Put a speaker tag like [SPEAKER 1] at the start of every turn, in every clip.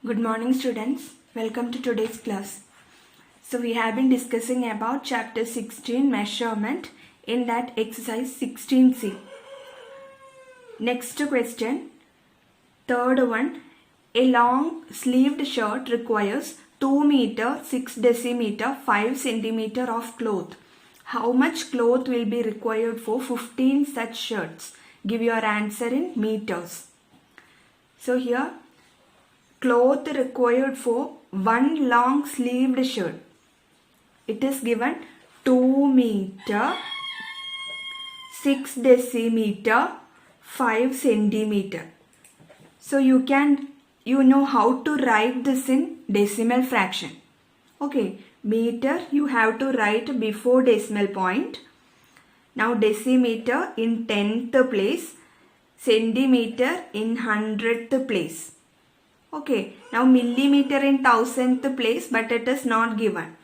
[SPEAKER 1] Good morning students, welcome to today's class. So we have been discussing about chapter 16 measurement in that exercise 16C. Next question, third one, a long sleeved shirt requires 2 meter 6 decimeter 5 centimeter of cloth. How much cloth will be required for 15 such shirts? Give your answer in meters. So here cloth required for one long sleeved shirt. It is given 2 meter 6 decimeter 5 centimeter. So you know how to write this in decimal fraction. Okay, meter you have to write before decimal point. Now decimeter in 10th place, centimeter in 100th place. Okay, now millimeter in 1000th place, but it is not given.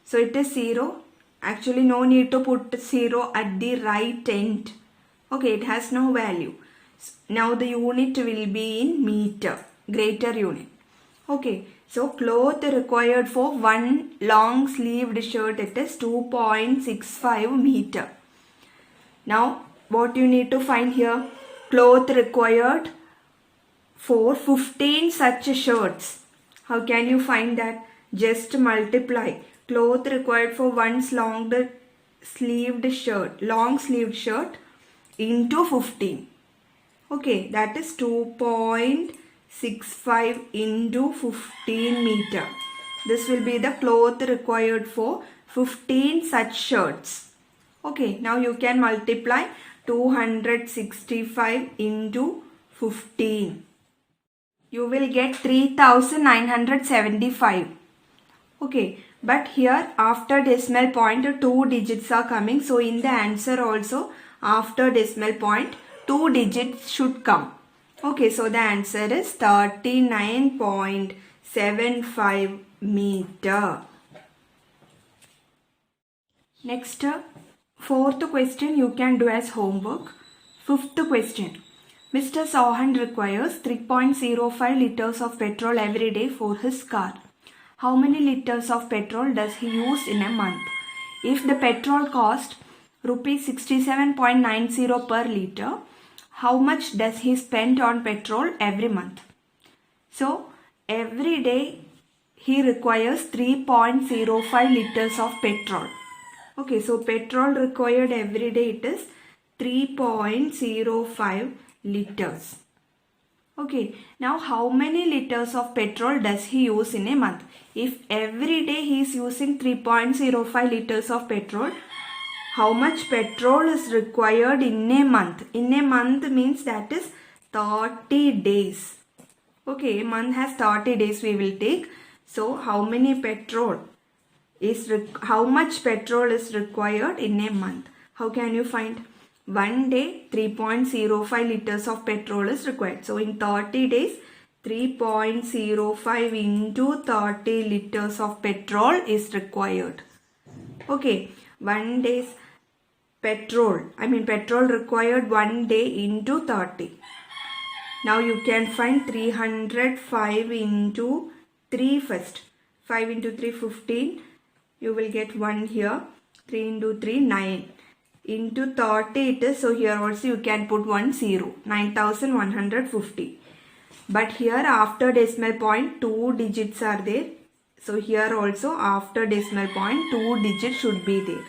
[SPEAKER 1] So it is 0. Actually no need to put 0 at the right end. Okay, it has no value. Now the unit will be in meter, greater unit. Okay, so cloth required for one long sleeved shirt, it is 2.65 meter. Now what you need to find here? Cloth required for 15 such shirts. How can you find that? Just multiply cloth required for one long sleeved shirt into 15. Okay, that is 2.65 into 15 meter. This will be the cloth required for 15 such shirts. Okay, now you can multiply 265 into 15. You will get 3975. Okay, but here after decimal point 2 digits are coming. So in the answer also after decimal point 2 digits should come. Okay, so the answer is 39.75 meter. Next, fourth question you can do as homework. Fifth question. Mr. Sohan requires 3.05 liters of petrol every day for his car. How many liters of petrol does he use in a month? If the petrol cost rupees 67.90 per liter, how much does he spend on petrol every month? So every day he requires 3.05 liters of petrol. Okay, so petrol required every day it is 3.05 liters. Okay, now how many liters of petrol does he use in a month? If every day he is using 3.05 liters of petrol, how much petrol is required in a month? In a month means that is 30 days. Okay, a month has 30 days we will take. So how much petrol is required in a month? How can you find? One day 3.05 liters of petrol is required. So in 30 days 3.05 into 30 liters of petrol is required. Okay, 1 day's petrol required 1 day into 30. Now you can find 305 into 3 first. 5 into 3 15. You will get 1 here. 3 into 3 9. Into 30 it is, so here also you can put 1 0, 9150. But here after decimal point 2 digits are there. So here also after decimal point 2 digits should be there.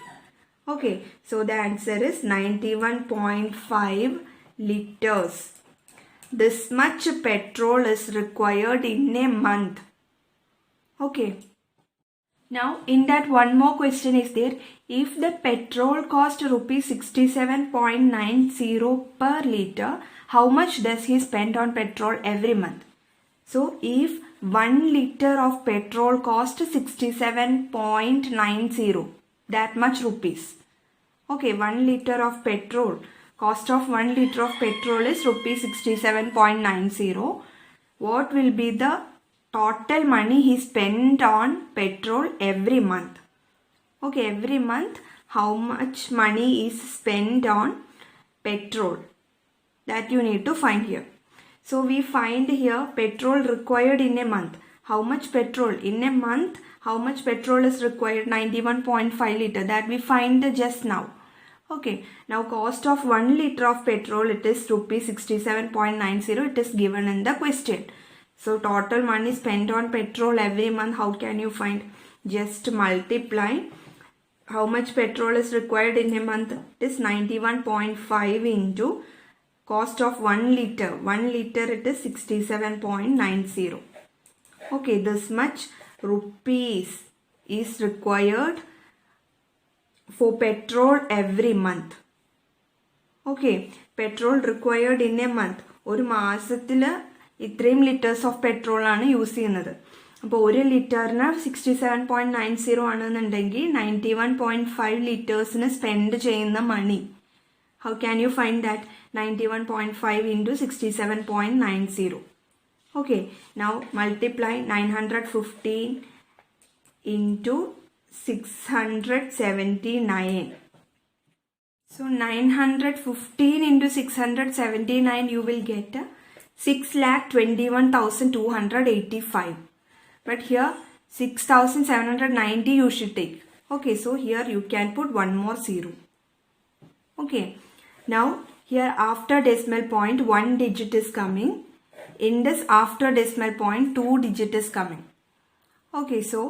[SPEAKER 1] Okay, so the answer is 91.5 liters. This much petrol is required in a month. Okay. Now in that one more question is there. If the petrol cost rupees 67.90 per liter, how much does he spend on petrol every month? So if 1 liter of petrol cost 67.90, that much rupees. Okay, 1 liter of petrol, cost of 1 liter of petrol is rupees 67.90. What will be the total money he spent on petrol every month? Okay, every month how much money is spent on petrol? That you need to find here. So we find here petrol required in a month. How much petrol in a month? How much petrol is required? 91.5 liter. That we find just now. Okay. Now cost of 1 liter of petrol, it is rupees 67.90. It is given in the question. So total money spent on petrol every month. How can you find? Just multiply. How much petrol is required in a month? It is 91.5 into cost of 1 liter. 1 liter it is 67.90. Okay, this much rupees is required for petrol every month. Okay, petrol required in a month. ഒരു മാസത്തിൽ ഇത്രയും litres of petrol ആണ് use ചെയ്യുന്നത്. അപ്പോൾ ഒരു ലിറ്ററിന് 67.90 ആണെന്നുണ്ടെങ്കിൽ 91.5 ലിറ്റേഴ്സിന് spend ചെയ്യുന്ന മണി. How can you find that? 91.5 into 67.90. Okay, now multiply 915 into 679. So 915 into 679 you will get 6,21,285. But here 6,790 you should take. Okay, so here you can put one more zero. Okay, now here after decimal point 1 digit is coming. In this after decimal point 2 digit is coming. Okay, so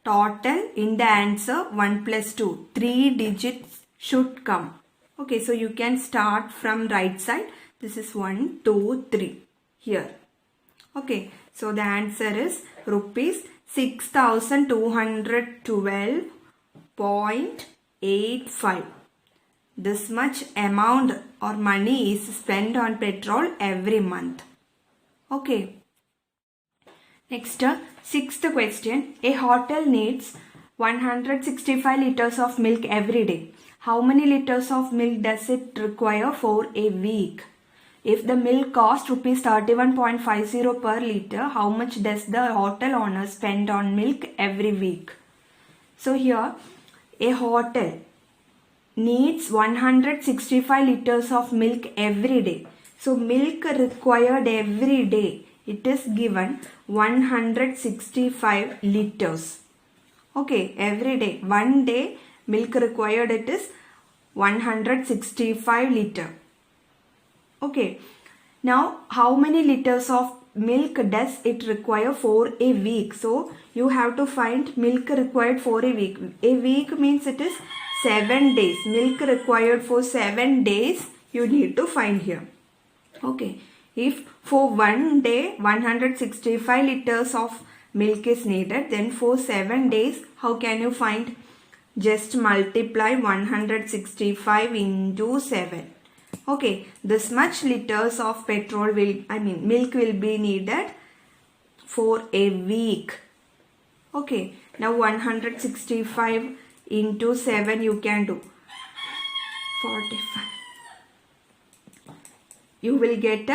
[SPEAKER 1] total in the answer 1 plus 2. 3 digits should come. Okay, so you can start from right side. This is 1, 2, 3 here. Okay, so the answer is rupees 6,212.85. This much amount or money is spent on petrol every month. Okay. Next, sixth question. A hotel needs 165 liters of milk every day. How many liters of milk does it require for a week? If the milk costs rupees 31.50 per liter, how much does the hotel owner spend on milk every week? So here, a hotel needs 165 liters of milk every day. So milk required every day, it is given 165 liters. Okay, every day, one day milk required it is 165 liter. Okay, now how many liters of milk does it require for a week? So you have to find milk required for a week. A week means it is 7 days. Milk required for 7 days you need to find here. Okay, if for one day 165 liters of milk is needed, then for 7 days how can you find? Just multiply 165 into 7. Okay, this much liters of petrol milk will be needed for a week. Okay, now 165 into 7 you can do 45. You will get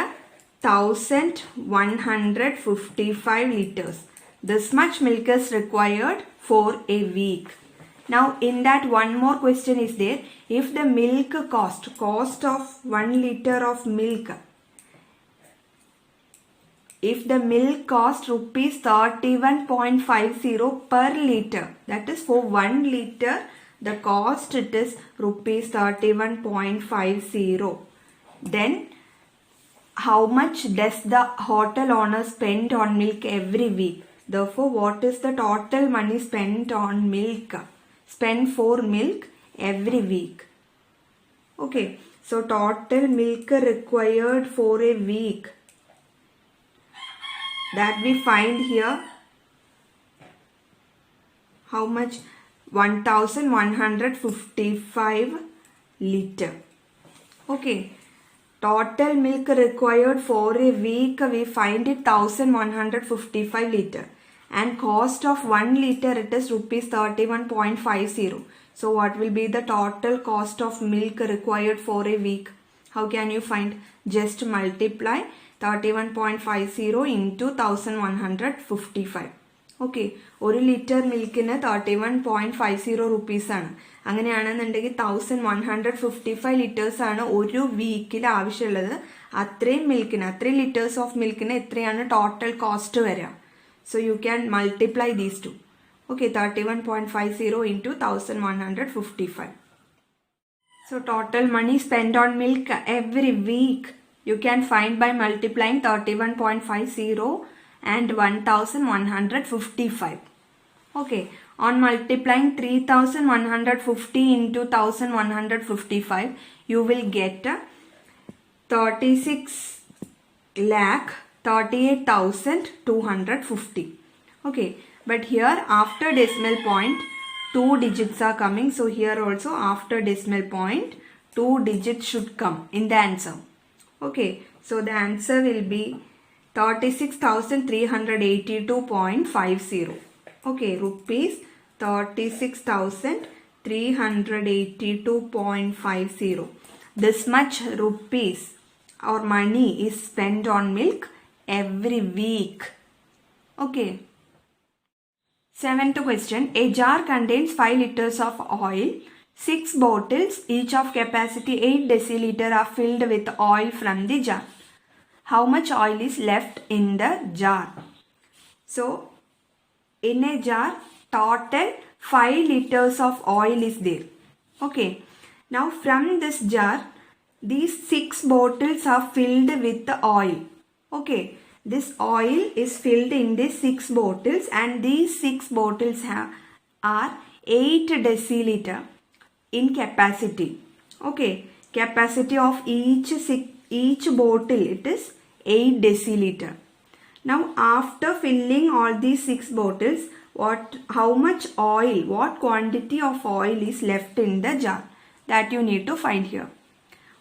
[SPEAKER 1] 1,155 liters. This much milk is required for a week. Now in that one more question is there. If the milk cost of 1 liter of milk, if the milk cost rupees 31.50 per liter, that is for 1 liter the cost it is rupees 31.50, then how much does the hotel owner spend on milk every week? Therefore, what is the total money spent on milk? Spent for milk every week. Okay, so total milk required for a week, that we find here. How much? 1,155 liter. Okay, total milk required for a week we find it 1,155 liter. And cost of 1 liter it is rupees 31.50. So what will be the total cost of milk required for a week? How can you find? Just multiply 31.50 into 1,155. Okay, 1 litre മിൽക്കിന് 31.50 റുപ്പീസാണ്. അങ്ങനെയാണെന്നുണ്ടെങ്കിൽ 1155 ലിറ്റേഴ്സാണ് ഒരു വീക്കിൽ ആവശ്യമുള്ളത്. അത്രയും മിൽക്കിന്, അത്രയും litres of മിൽക്കിന് എത്രയാണ് total cost വരിക? So you can multiply these two. Okay, 31.50 into 1155. So total money spent on milk every week you can find by multiplying 31.50 and 1155. Okay, on multiplying 3150 into 1155 you will get 36,38,250. Okay, but here after decimal point 2 digits are coming, so here also after decimal point 2 digits should come in the answer. Okay, so the answer will be 36,382.50. Okay, rupees 36,382.50. This much rupees or money is spent on milk every week. Okay. 7th question. A jar contains 5 liters of oil. 6 bottles, each of capacity 8 deciliter, are filled with oil from the jar. How much oil is left in the jar? So, in a jar, total 5 liters of oil is there. Okay. Now, from this jar, these 6 bottles are filled with the oil. Okay. This oil is filled in these 6 bottles, and these 6 bottles are 8 deciliter in capacity. Okay, capacity of each bottle, it is 8 deciliter. Now after filling all these 6 bottles, how much oil, what quantity of oil is left in the jar? That you need to find here.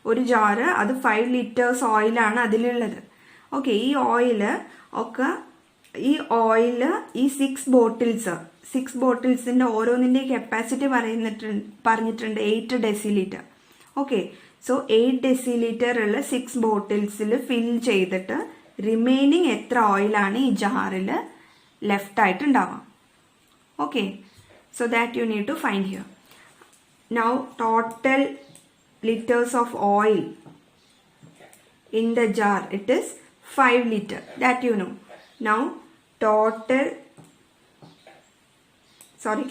[SPEAKER 1] ഒരു jar അത് 5 liters ഓയിലാണ് അതിലുള്ളത്. Okay, ഈ oil ഈ 6 ബോട്ടിൽസിൻ്റെ ഓരോന്നിൻ്റെ capacity പറഞ്ഞിട്ടുണ്ട് 8 deciliter. Okay, so 8 deciliter ഉള്ള 6 ബോട്ടിൽസിൽ ഫിൽ ചെയ്തിട്ട് remaining എത്ര ഓയിലാണ് ഈ ജാറിൽ ലെഫ്റ്റ് ആയിട്ടുണ്ടാവാം. Okay, so that you need to find here. Now total liters of oil in the jar, it is 5 liter, that you know. Now total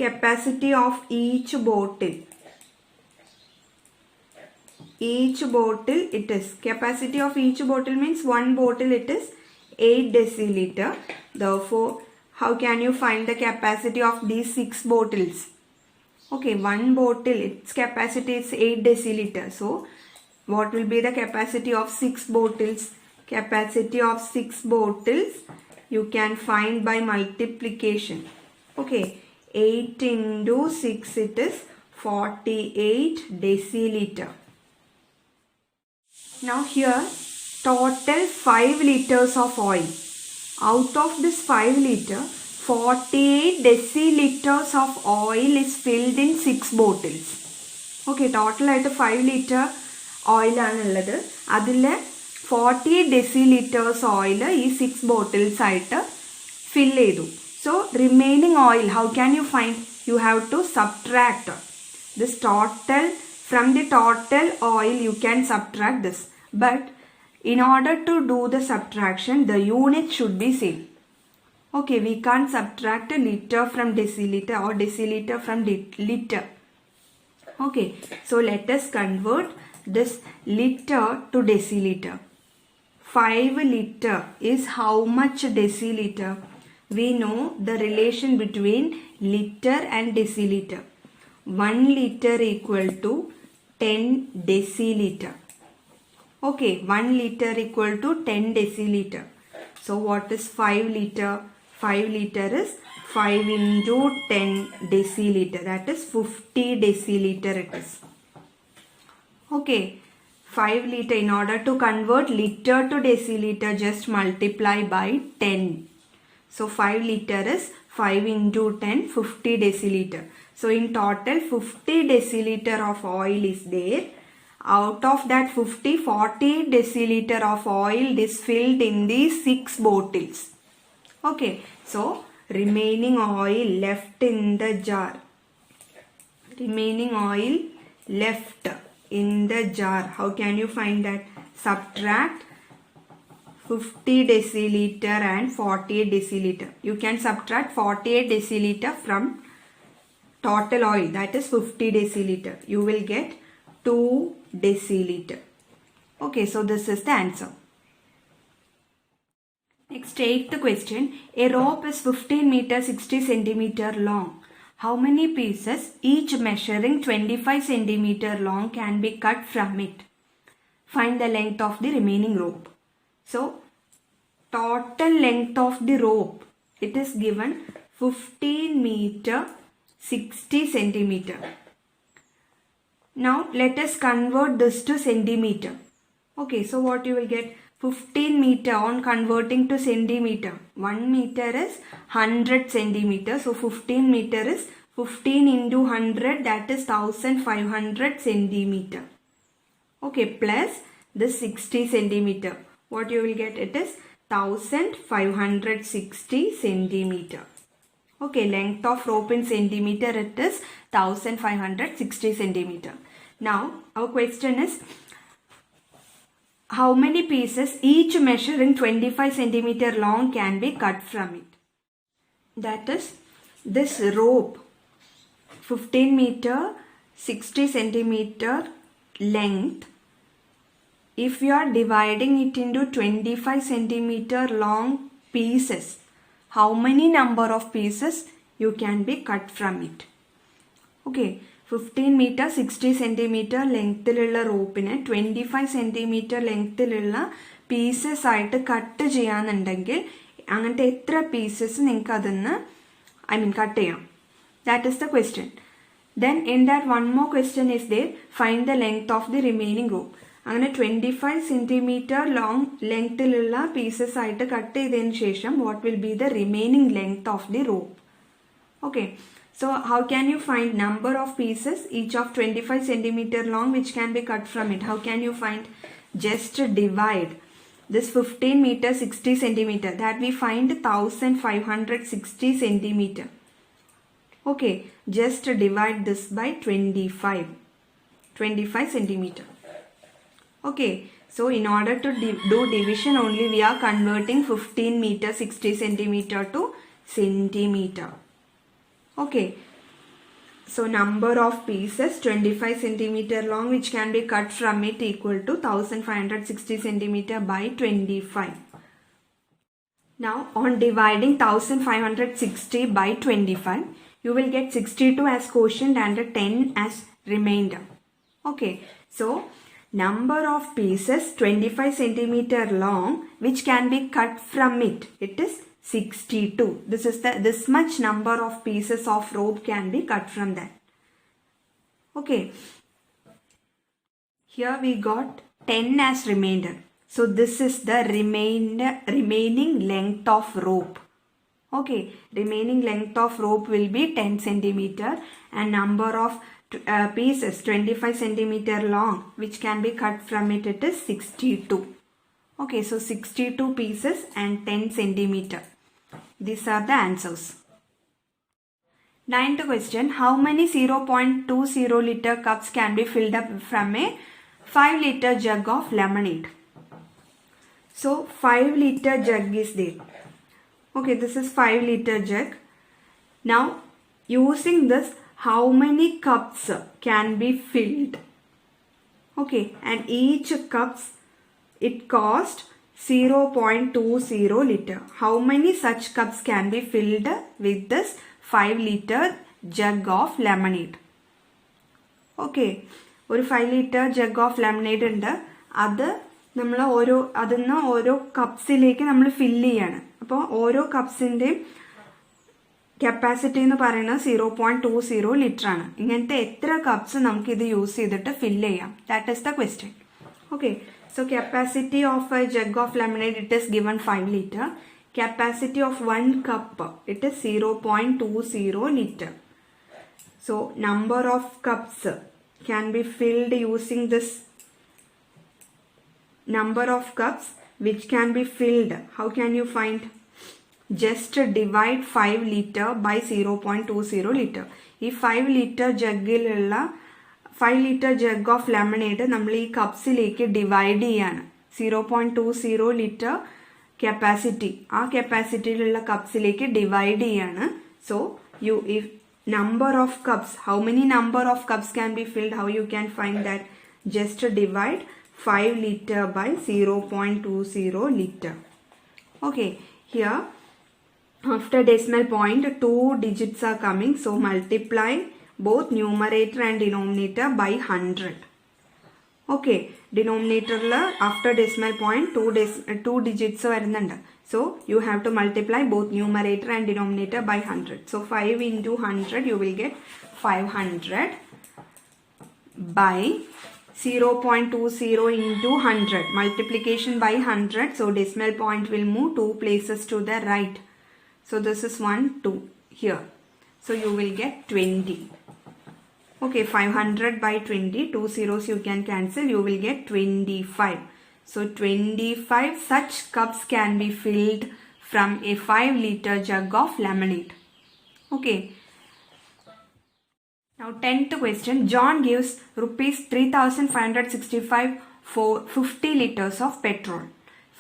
[SPEAKER 1] capacity of each bottle, it is capacity of each bottle means one bottle it is 8 deciliter. Therefore, how can you find the capacity of these 6 bottles? Okay, one bottle, its capacity is 8 deciliter. So, what will be the capacity of 6 bottles? Capacity of 6 bottles you can find by multiplication. Okay, 8 into 6, it is 48 deciliter. Now here, total 5 liters of oil. Out of this 5 liter, 48 deciliters of oil is filled in 6 bottles. Okay, total ആയിട്ട് 5 liter ഓയിലാണുള്ളത്. അതിൽ 48 deciliters oil ഈ 6 bottles ആയിട്ട് fill ചെയ്തു. So, remaining oil, how can you find? You have to subtract this total. From the total oil, you can subtract this. But, in order to do the subtraction, the unit should be same. Okay, we can't subtract a liter from deciliter or deciliter from liter. Okay, so let us convert this liter to deciliter. 5 liter is how much deciliter? We know the relation between liter and deciliter. 1 liter equal to 10 deciliter. Okay, 1 liter equal to 10 deciliter. So what is 5 liter? 5 liter is 5 into 10 deciliter. That is 50 deciliter it is. Okay, 5 liter. In order to convert liter to deciliter, just multiply by 10. So 5 liter is 5 into 10, 50 deciliter. So in total 50 deciliter of oil is there. Out of that 50, 40 deciliter of oil is filled in these 6 bottles. Okay, so remaining oil left in the jar. Remaining oil left in the jar. How can you find that? Subtract 50 deciliter and 48 deciliter. You can subtract 48 deciliter from total oil, that is 50 deciliter. You will get 2 deciliter. Okay, so this is the answer. Next, take the question. A rope is 15 meter 60 centimeter long. How many pieces, each measuring 25 centimeter long, can be cut from it? Find the length of the remaining rope. So, total length of the rope, it is given 15 meter 60 centimeter. Now, let us convert this to centimeter. Okay, so what you will get? 15 meter on converting to centimeter. 1 meter is 100 centimeter. So 15 meter is 15 into 100, that is 1500 centimeter. Okay, plus this 60 centimeter. What you will get? It is 1560 centimeter. Okay, length of rope in centimeter, it is 1560 centimeter. Now, our question is, how many pieces, each measuring 25 centimeter long, can be cut from it? That is, this rope 15 meter 60 centimeter length, if you are dividing it into 25 centimeter long pieces, how many number of pieces you can be cut from it? Okay. 15 meter 60 centimeter ലെങ്ത്തിലുള്ള റോപ്പിനെ 25 centimetre ലെങ്ത്തിലുള്ള pieces ആയിട്ട് cut ചെയ്യാന്നുണ്ടെങ്കിൽ അങ്ങനത്തെ എത്ര pieces നിങ്ങൾക്ക് അതിന്ന് cut ചെയ്യാം? That is the question. Then in that one more question is there, find the length of the remaining rope. അങ്ങനെ 25 centimetre long ലെങ്ത്തിലുള്ള pieces ആയിട്ട് cut ചെയ്തതിന് ശേഷം what will be the remaining length of the rope? Okay. So how can you find number of pieces, each of 25 centimeter long, which can be cut from it? How can you find? Just divide this 15 meter 60 centimeter, that we find 1560 centimeter. Okay, just divide this by 25 centimeter. Okay, so in order to do division only, we are converting 15 meter 60 centimeter to centimeter. Okay, so number of pieces 25 centimeter long which can be cut from it equal to 1560 centimeter by 25. Now on dividing 1560 by 25, you will get 62 as quotient and 10 as remainder. Okay, so number of pieces 25 centimeter long which can be cut from it, it is 62. This much number of pieces of rope can be cut from that. Okay. Here we got 10 as remainder. So this is the remaining length of rope. Okay. Remaining length of rope will be 10 centimeter and number of pieces 25 centimeter long which can be cut from it, it is 62. Okay. So 62 pieces and 10 centimeter. These are the answers. Ninth question. How many 0.20 liter cups can be filled up from a 5 liter jug of lemonade? So 5 liter jug is there. Okay, this is 5 liter jug. Now using this, how many cups can be filled? Okay, and each cups it cost 0.20 liter. How many such cups can be filled with this 5 liter jug of lemonade? Okay, ഒരു 5 liter jug of lemonade ഉണ്ട്. അത് നമ്മൾ അതിന്ന് ഓരോ കപ്സിലേക്ക് നമ്മൾ fill ചെയ്യാണ്. അപ്പോൾ ഓരോ കപ്സിൻ്റെയും കപ്പാസിറ്റി എന്ന് പറയുന്നത് 0.20 ലിറ്റർ ആണ്. ഇങ്ങനത്തെ എത്ര കപ്സ് നമുക്ക് ഇത് യൂസ് ചെയ്തിട്ട് ഫില്ല് ചെയ്യാം? That is the question. Okay, so capacity of a jug of lemonade, it is given 5 liter. Capacity of 1 cup, it is 0.20 liter. So number of cups can be filled using this number of cups which can be filled. How can you find? just divide 5 liter by 0.20 liter. ഈ 5 litre ജഗ്ഗിലുള്ള 5 ലിറ്റർ jug of lemonade നമ്മൾ ഈ കപ്സിലേക്ക് divide ചെയ്യാണ്. 0.20 litre capacity, ആ കപ്പാസിറ്റിയിലുള്ള കപ്സിലേക്ക് ഡിവൈഡ് ചെയ്യാണ്. So if number of cups, how many number of cups can be filled, how you can find that? Just divide 5 liter by 0.20 liter. Okay, here after decimal point 2 digits are coming, so multiply both numerator and denominator by 100. Okay, denominator after decimal point 2 digits varunund, so you have to multiply both numerator and denominator by 100. So 5 into 100 you will get 500 by 0.20 into 100, multiplication by 100, so decimal point will move 2 places to the right. So this is 1, 2 here. So you will get 20. Okay, 500 by 20, 2 zeros you can cancel, you will get 25. So 25 such cups can be filled from a 5 liter jug of lemonade. Okay. Now 10th question. John gives rupees 3,565 for 50 liters of petrol.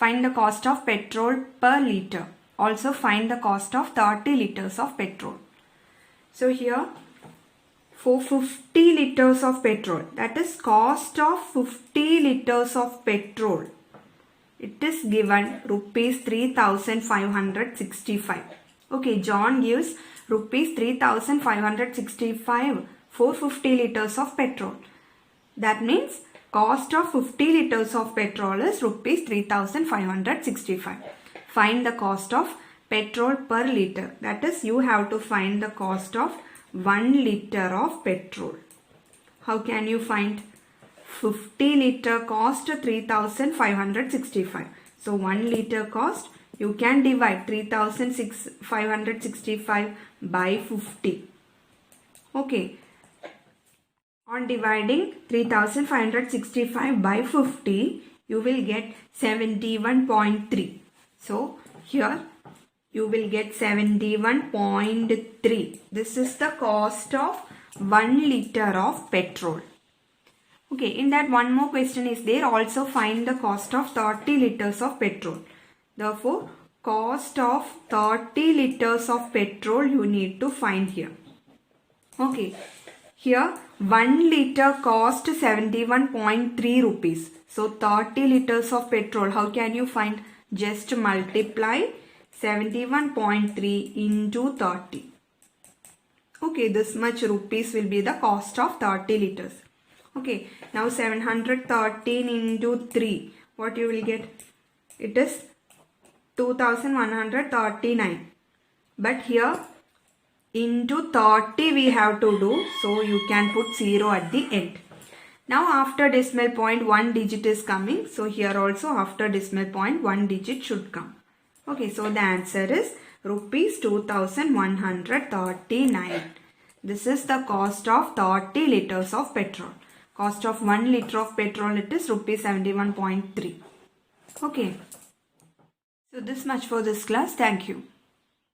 [SPEAKER 1] Find the cost of petrol per liter. Also find the cost of 30 liters of petrol. So here for 50 liters of petrol, that is cost of 50 liters of petrol, it is given rupees 3,565. Okay, John gives rupees 3,565 for 50 liters of petrol. That means cost of 50 liters of petrol is rupees 3,565. Find the cost of petrol per liter. That is, you have to find the cost of 1 liter of petrol. How can you find? 50 liter cost 3,565. So 1 liter cost, you can divide 3,565 by 50. Okay. On dividing 3,565 by 50, you will get 71.3. So here you will get 71.3. This is the cost of 1 liter of petrol. Okay, in that one more question is there. Also find the cost of 30 liters of petrol. Therefore, cost of 30 liters of petrol you need to find here. Okay, here 1 liter cost 71.3 rupees. So 30 liters of petrol, how can you find? Just multiply 71.3 into 30. Okay, this much rupees will be the cost of 30 liters. Okay, now 713 into 3, what you will get? It is 2,139. But here into 30 we have to do, so you can put 0 at the end. Now after decimal point 1 digit is coming, so here also after decimal point 1 digit should come. Okay, so the answer is rupees 2,139. This is the cost of 30 liters of petrol. Cost of 1 liter of petrol, it is rupees 71.3. Okay. So this much for this class. Thank you.